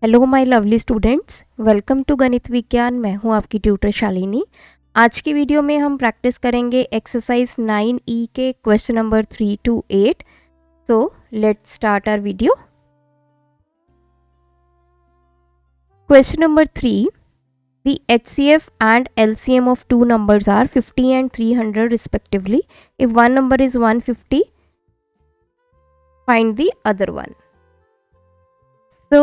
Hello my lovely students, welcome to Ganit Vigyan. मैं हूं आपकी ट्यूटर शालिनी। आज की वीडियो में हम प्रैक्टिस करेंगे एक्सरसाइज 9E के question number 3 to 8। So let's start our video. Question number 3, the HCF and LCM of two numbers are 50 and 300 respectively. If one number is 150, find the other one. So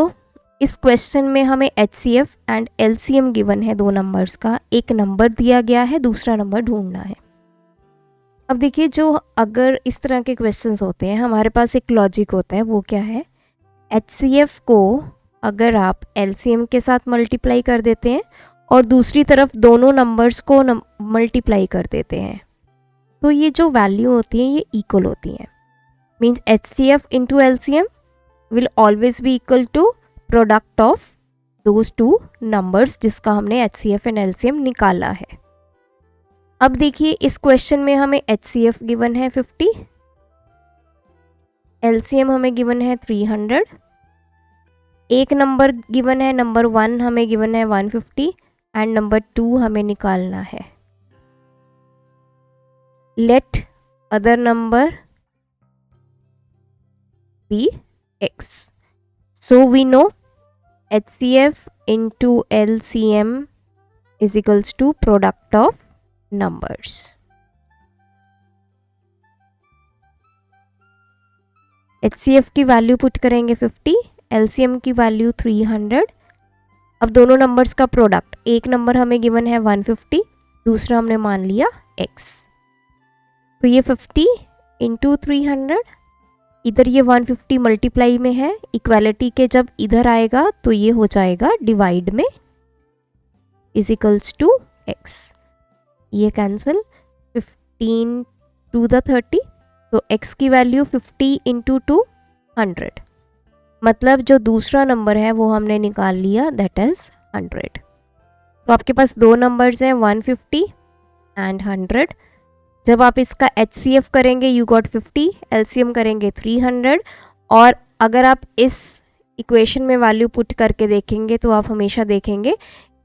इस question में हमें HCF and LCM given है दो numbers का। एक number दिया गया है, दूसरा नंबर ढूंढना है। अब देखिए, जो अगर इस तरह के क्वेश्चंस होते हैं, हमारे पास एक लॉजिक होता है। वो क्या है? HCF को अगर आप LCM के साथ मल्टीप्लाई कर देते हैं और दूसरी तरफ दोनों नंबर्स को मल्टीप्लाई कर देते हैं, तो ये जो वैल्यू होती है ये इक्वल होती है। Means HCF into LCM will always be equal to product of those two numbers, जिसका हमने HCF एंड LCM निकाला है। अब देखिए, इस क्वेश्चन में हमें HCF गिवन है 50, LCM हमें गिवन है 300। एक नंबर गिवन है, नंबर 1 हमें गिवन है 150 एंड नंबर 2 हमें निकालना है। Let other number be x. So we know HCF into LCM is equals to product of numbers. HCF की वैल्यू पुट करेंगे 50, LCM की वैल्यू 300। अब दोनों नंबर्स का प्रोडक्ट, एक नंबर हमें गिवन है 150, दूसरा हमने मान लिया x। तो ये 50 इंटू 300, इधर ये 150 मल्टीप्लाई में है, इक्वालिटी के जब इधर आएगा तो ये हो जाएगा डिवाइड में, इज इक्वल्स टू x। ये कैंसिल, 15 टू द 30, तो x की वैल्यू 50 इंटू 200, मतलब जो दूसरा नंबर है वो हमने निकाल लिया, दैट इज 100। तो आपके पास दो नंबर्स हैं 150 एंड 100। जब आप इसका HCF करेंगे यू गॉट 50, LCM करेंगे 300। और अगर आप इस इक्वेशन में वैल्यू पुट करके देखेंगे तो आप हमेशा देखेंगे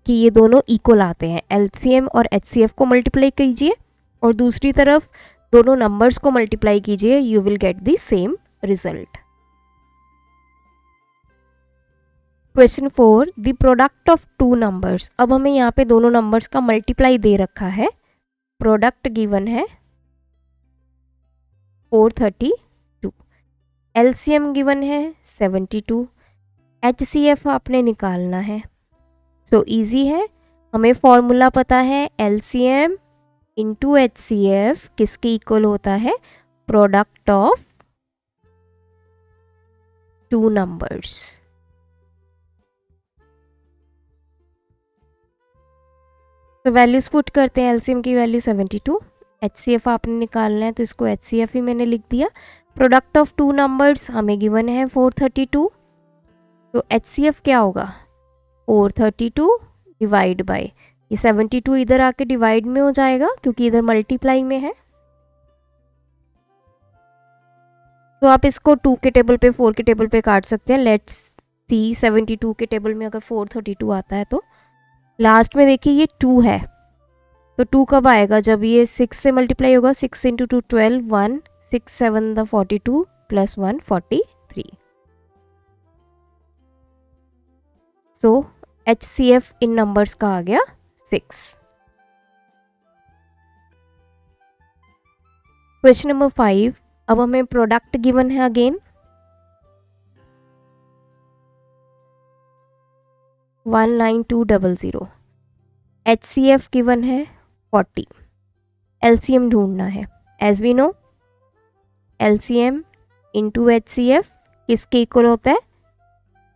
कि ये दोनों इक्वल आते हैं। LCM और HCF को मल्टीप्लाई कीजिए और दूसरी तरफ दोनों नंबर्स को मल्टीप्लाई कीजिए, you will get the same result. Question 4, the product of two numbers. अब हमें यहाँ पे दोनों नंबर्स का मल्टीप्लाई दे रखा है। प्रोडक्ट गिवन है 432, LCM गिवन है 72, HCF आपने निकालना है। सो इजी है, हमें फॉर्मूला पता है, LCM इंटू HCF किसके इक्वल होता है? Product of two numbers. तो वैल्यूज पुट करते हैं। LCM की वैल्यू 72, HCF आपने निकालना है तो इसको HCF ही मैंने लिख दिया। प्रोडक्ट ऑफ टू नंबर्स हमें गिवन है 432, तो HCF क्या होगा? 432 डिवाइड बाय, ये 72 इधर आके डिवाइड में हो जाएगा क्योंकि इधर मल्टीप्लाई में है। तो आप इसको 2 के टेबल पे, 4 के टेबल पे काट सकते हैं। लेट्स सी, 72 के टेबल में अगर 432 आता है तो लास्ट में देखिए ये 2 है, तो 2 कब आएगा? जब ये 6 से मल्टीप्लाई होगा। 6 इंटू 2 12, 1 6 7 द 42 प्लस 1 43। सो HCF इन नंबर्स का आ गया 6। क्वेश्चन नंबर 5, अब हमें प्रोडक्ट गिवन है अगेन 19200, HCF गिवन है 40, LCM ढूंढना है। As we know LCM into HCF किसके इक्वल होता है?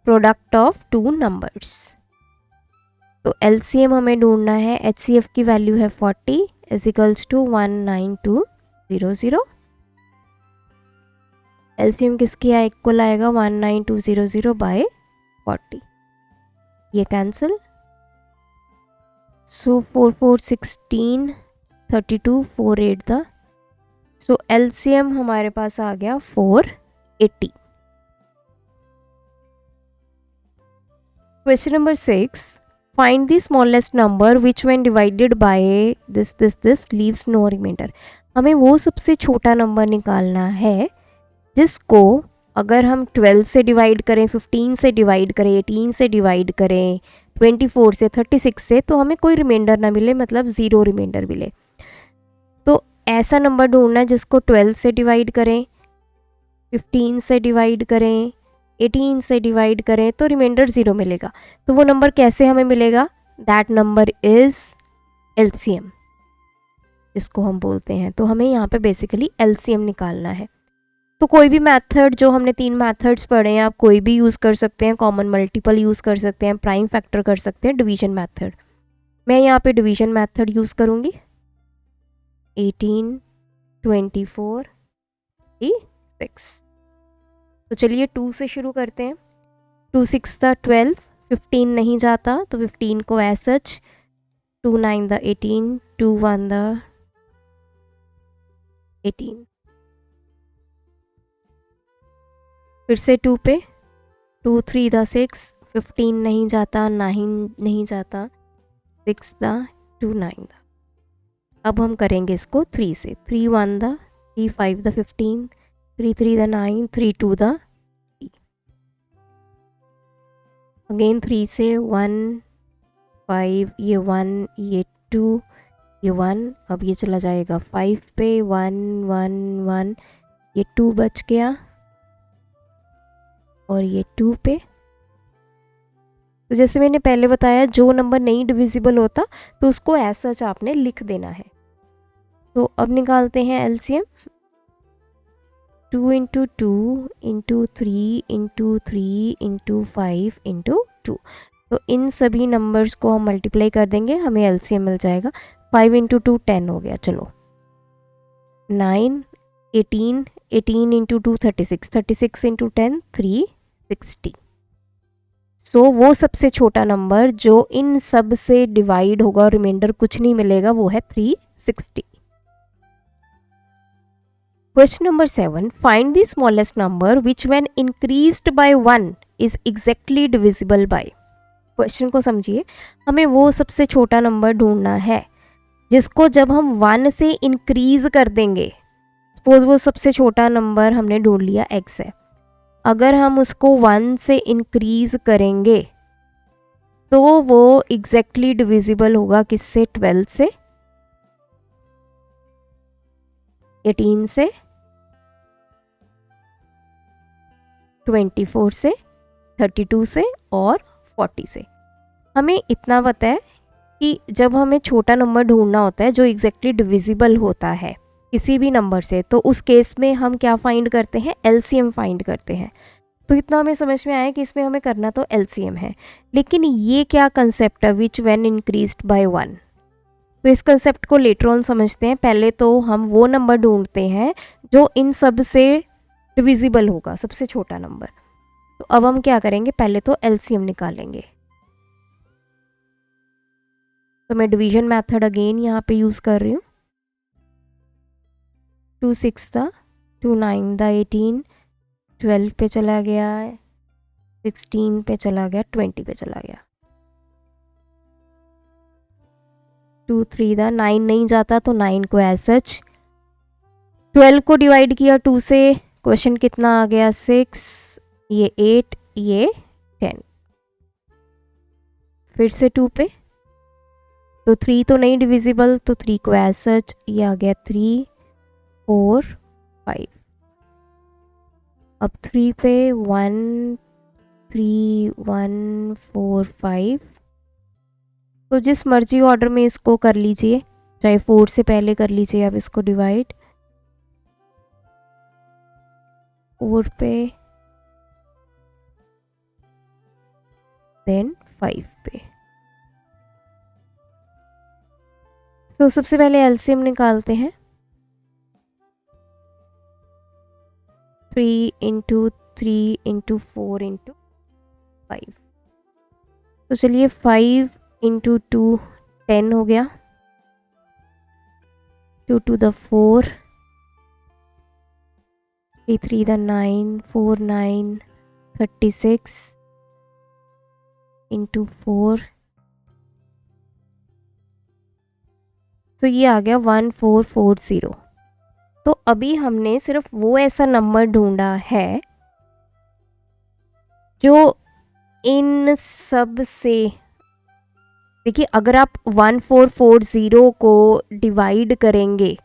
Product of two numbers. तो LCM हमें ढूंढना है, HCF की वैल्यू है 40 इज इक्वल्स टू 19200। LCM किसके इक्वल आएगा? 19200 बाय 40, ये कैंसिल। सो 4 4 16, 32 4 8 द, सो LCM हमारे पास आ गया 480। Question number 6, find the smallest number which when divided by this leaves no remainder. हमें वो सबसे छोटा नंबर निकालना है जिसको अगर हम 12 से डिवाइड करें, 15 से डिवाइड करें, 18 से डिवाइड करें, 24 से, 36 से, तो हमें कोई रिमाइंडर ना मिले, मतलब ज़ीरो रिमाइंडर मिले। तो ऐसा नंबर ढूंढना है जिसको 12 से डिवाइड करें, 15 से डिवाइड करें, 18 से डिवाइड करें तो रिमाइंडर ज़ीरो मिलेगा। तो वो नंबर कैसे हमें मिलेगा? दैट नंबर इज़ एलसीएम, जिसको हम बोलते हैं। तो हमें यहाँ पे बेसिकली एलसीएम निकालना है। तो कोई भी मेथड, जो हमने 3 मेथड्स पढ़े हैं, आप कोई भी यूज़ कर सकते हैं। कॉमन मल्टीपल यूज़ कर सकते हैं, प्राइम फैक्टर कर सकते हैं, डिवीजन मेथड। मैं यहाँ पे डिवीजन मेथड यूज़ करूँगी। 18, 24, 36। तो चलिए 2 से शुरू करते हैं। 2 6 द 12, 15 नहीं जाता तो 15 को एज सच, 2 9 द 18, 2 1 द 18। फिर से 2 पे, 2 3 द 6, 15 नहीं जाता, 9 नहीं जाता, 6 द 2 9 द। अब हम करेंगे इसको 3 से। 3 1 the 3 5 the 15, 3 3 the 9, 3 2 the 3। Again 3 से 1 5, ये 1, ये 2, ये 1। अब ये चला जाएगा 5 पे, 1 1 1, ये 2 बच गया, और ये 2 पे। तो जैसे मैंने पहले बताया, जो नंबर नहीं डिविजिबल होता तो उसको एज सच आपने लिख देना है। तो अब निकालते हैं LCM. 2 into 2 into 3 into 3 into 5 into 2। तो इन सभी नंबर्स को हम मल्टीप्लाई कर देंगे, हमें एलसीएम मिल जाएगा। 5 इंटू 2 10 हो गया। चलो 9, 18, 18 इंटू 2 36, 36 इंटू 10 360। सो वो सबसे छोटा नंबर जो इन सब से डिवाइड होगा, रिमाइंडर कुछ नहीं मिलेगा, वो है 360। Question number 7, find the smallest number which when increased by 1 is exactly divisible bye. Question को समझिए, हमें वो सबसे छोटा नंबर ढूंढना है जिसको जब हम 1 से इंक्रीज कर देंगे, सपोज वो सबसे छोटा नंबर हमने ढूंढ लिया x है, अगर हम उसको 1 से इंक्रीज करेंगे तो वो एग्जैक्टली डिविजिबल होगा किससे? 12 से, 18 से, 24 से, 32 से और 40 से। हमें इतना पता है कि जब हमें छोटा नंबर ढूंढना होता है जो एग्जैक्टली डिविजिबल होता है किसी भी नंबर से, तो उस केस में हम क्या फाइंड करते हैं? एलसीएम फाइंड करते हैं। तो इतना हमें समझ में आया कि इसमें हमें करना तो एलसीएम है। लेकिन ये क्या कंसेप्ट है विच व्हेन इंक्रीज्ड बाय 1? तो इस कंसेप्ट को लेटर ऑन समझते हैं। पहले तो हम वो नंबर ढूंढते हैं जो इन सब से डिविजिबल होगा, सबसे छोटा नंबर। तो अब हम क्या करेंगे? पहले तो एलसीएम निकालेंगे। तो मैं डिवीजन मेथड अगेन यहाँ पे यूज़ कर रही हूँ। 2 6 था, 2 9 था, 18, 12 पे चला गया, 16 पे चला गया, 20 पे चला गया, 2 3 था, 9 नहीं जाता तो 9 को एज सच, 12 को डिवाइड किया 2 से, क्वेश्चन कितना आ गया? 6, ये 8, ये 10। फिर से 2 पे, तो 3 तो नहीं डिविजिबल तो 3 को एज सच, ये आ गया 3 4 5। अब 3 पे 1 3 1 4 5। तो जिस मर्जी ऑर्डर में इसको कर लीजिए, चाहे 4 से पहले कर लीजिए आप इसको डिवाइड। 4 पे, देन 5 पे। तो सबसे पहले एलसीएम निकालते हैं। 3 इंटू 3 इंटू 4 इंटू 5। तो चलिए 5 इंटू 2 10 हो गया, 2 टू द 4, 3 3 द 9, 4 9 36, इंटू 4, तो ये आ गया 1440। तो अभी हमने सिर्फ वो ऐसा नंबर ढूंढा है जो इन सब से, देखिए अगर आप 1440 को डिवाइड करेंगे,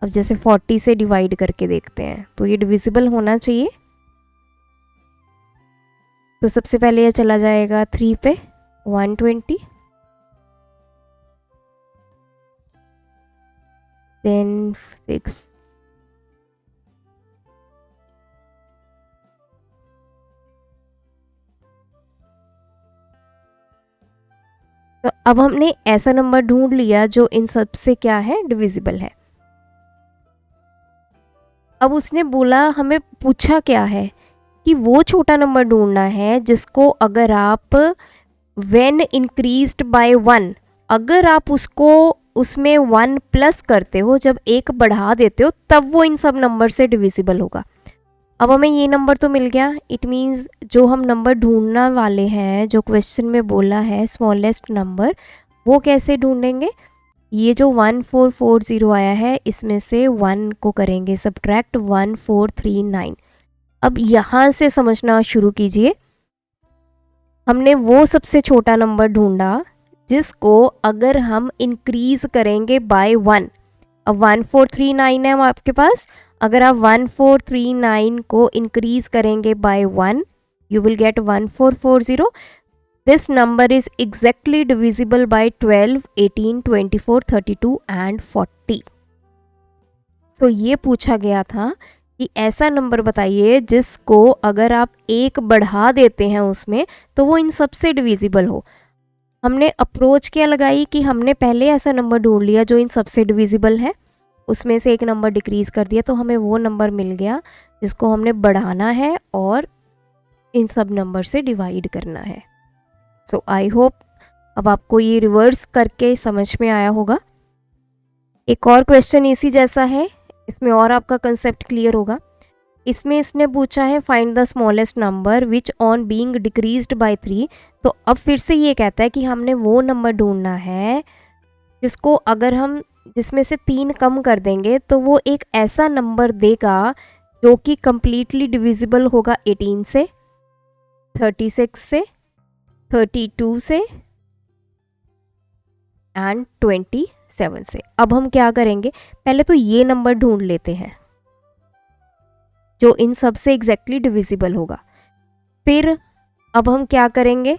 अब जैसे 40 से डिवाइड करके देखते हैं तो ये डिविजिबल होना चाहिए। तो सबसे पहले ये चला जाएगा 3 पे 120, देन 6, तो अब हमने ऐसा नंबर ढूंढ लिया जो इन सब से क्या है, डिविजिबल है। अब उसने बोला, हमें पूछा क्या है कि वो छोटा नंबर ढूंढना है जिसको अगर आप व्हेन इंक्रीज्ड बाय 1, अगर आप उसको उसमें 1 प्लस करते हो, जब एक बढ़ा देते हो, तब वो इन सब नंबर से डिविजिबल होगा। अब हमें ये नंबर तो मिल गया, इट मीन्स जो हम नंबर ढूंढने वाले हैं, जो क्वेश्चन में बोला है स्मॉलेस्ट नंबर, वो कैसे ढूंढेंगे। ये जो 1440 आया है इसमें से 1 को करेंगे सब्ट्रैक्ट, 1439। अब यहाँ से समझना शुरू कीजिए, हमने वो सबसे छोटा नंबर ढूंढा जिसको अगर हम इंक्रीज करेंगे बाय 1। अब 1439 है आपके पास, अगर आप 1439 को इंक्रीज करेंगे by 1, you will get 1440। This number is exactly divisible by 12, 18, 24, 32 and 40। तो ये पूछा गया था कि ऐसा नंबर बताइए जिसको अगर आप एक बढ़ा देते हैं उसमें तो वो इन सब से डिविजिबल हो। हमने अप्रोच क्या लगाई कि हमने पहले ऐसा नंबर ढूंढ लिया जो इन सब से डिविजिबल है, उसमें से एक नंबर डिक्रीज कर दिया, तो हमें वो नंबर मिल गया जिसको हमने बढ़ाना है और इन सब नंबर से डिवाइड करना है। सो आई होप अब आपको ये रिवर्स करके समझ में आया होगा। एक और क्वेश्चन इसी जैसा है, इसमें और आपका कंसेप्ट क्लियर होगा। इसमें इसने पूछा है find the smallest number which on being decreased bye 3। तो अब फिर से ये कहता है कि हमने वो नंबर ढूंढना है जिसको अगर हम जिसमें से 3 कम कर देंगे तो वो एक ऐसा नंबर देगा जो कि कंप्लीटली डिविजिबल होगा 18 से, 36 से, 32 से एंड 27 से। अब हम क्या करेंगे, पहले तो ये नंबर ढूंढ लेते हैं जो इन सब से एग्जैक्टली डिविजिबल होगा। फिर अब हम क्या करेंगे,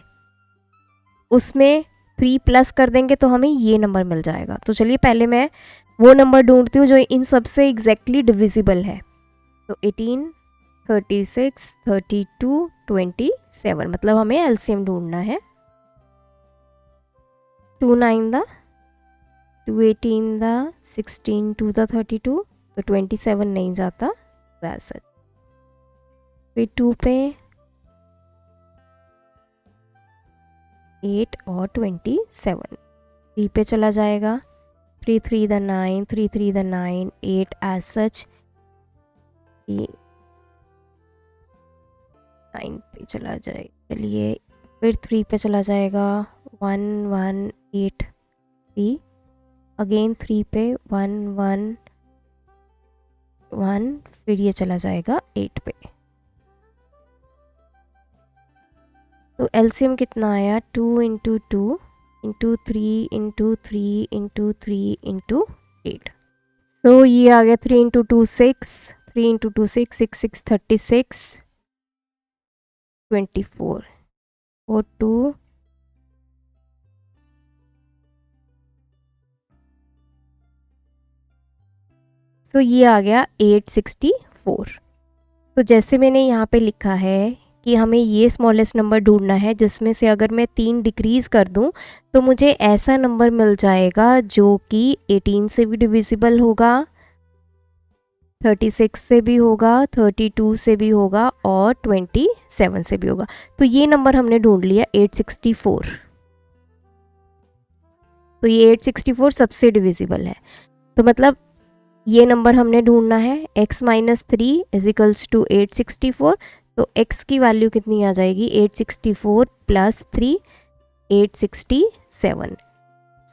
उसमें 3 प्लस कर देंगे तो हमें ये नंबर मिल जाएगा। तो चलिए पहले मैं वो नंबर ढूंढती हूँ जो इन सब से एग्जैक्टली डिविजिबल है। तो 18, 36, 32, 27, मतलब हमें एलसीएम ढूंढना है। 2 9 द 2 18 द 16 2 द 32, तो 27 नहीं जाता वैसे। फिर 2 पे 8 और 27, 3 पे चला जाएगा, 3 3 द 9, 3 3 द 9, 8 एज सच, 9 पे चला जाएगा। चलिए फिर 3 पे चला जाएगा, 1 1 8 3, अगेन 3 पे 1 1 1, फिर ये चला जाएगा 8 पे। तो एलसीएम कितना आया, 2 into 2 into 3 into 3 into 3 into 8। तो ये आ गया 3 इंटू 2 6, 3 इंटू 2 6, 6 6 36, 24 और 2 तो ये आ गया 864। तो जैसे मैंने यहाँ पे लिखा है कि हमें ये स्मॉलेस्ट नंबर ढूंढना है जिसमें से अगर मैं 3 डिक्रीज़ कर दूं तो मुझे ऐसा नंबर मिल जाएगा जो कि 18 से भी डिविजिबल होगा, 36 से भी होगा, 32 से भी होगा और 27 से भी होगा। तो ये नंबर हमने ढूंढ लिया 864। तो ये 864 सबसे डिविजिबल है। तो मतलब ये नंबर हमने ढूंढना है x - 3 इजिकल्स टू 864। तो x की वैल्यू कितनी आ जाएगी 864 प्लस 3 867।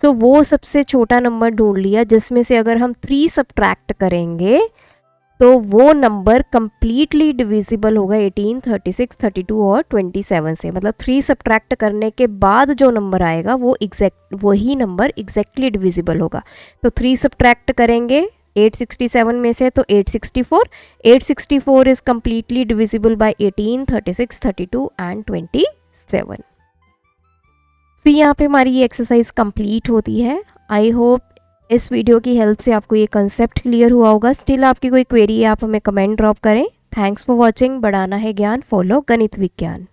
सो वो सबसे छोटा नंबर ढूंढ लिया जिसमें से अगर हम 3 सब्ट्रैक्ट करेंगे तो वो नंबर कंप्लीटली डिविजिबल होगा 18, 36, 32 और 27 से। मतलब 3 सब्ट्रैक्ट करने के बाद जो नंबर आएगा वो वही नंबर एग्जैक्टली डिविजिबल होगा। तो 3 सब्ट्रैक्ट करेंगे 867 में से तो 864, 864 is completely divisible by 18, 36, 32 and 27। सो यहाँ पे हमारी ये एक्सरसाइज कंप्लीट होती है। आई होप इस वीडियो की हेल्प से आपको ये कंसेप्ट क्लियर हुआ होगा। स्टिल आपकी कोई क्वेरी है आप हमें कमेंट ड्रॉप करें। Thanks for watching. बढ़ाना है ज्ञान, फॉलो गणित विज्ञान।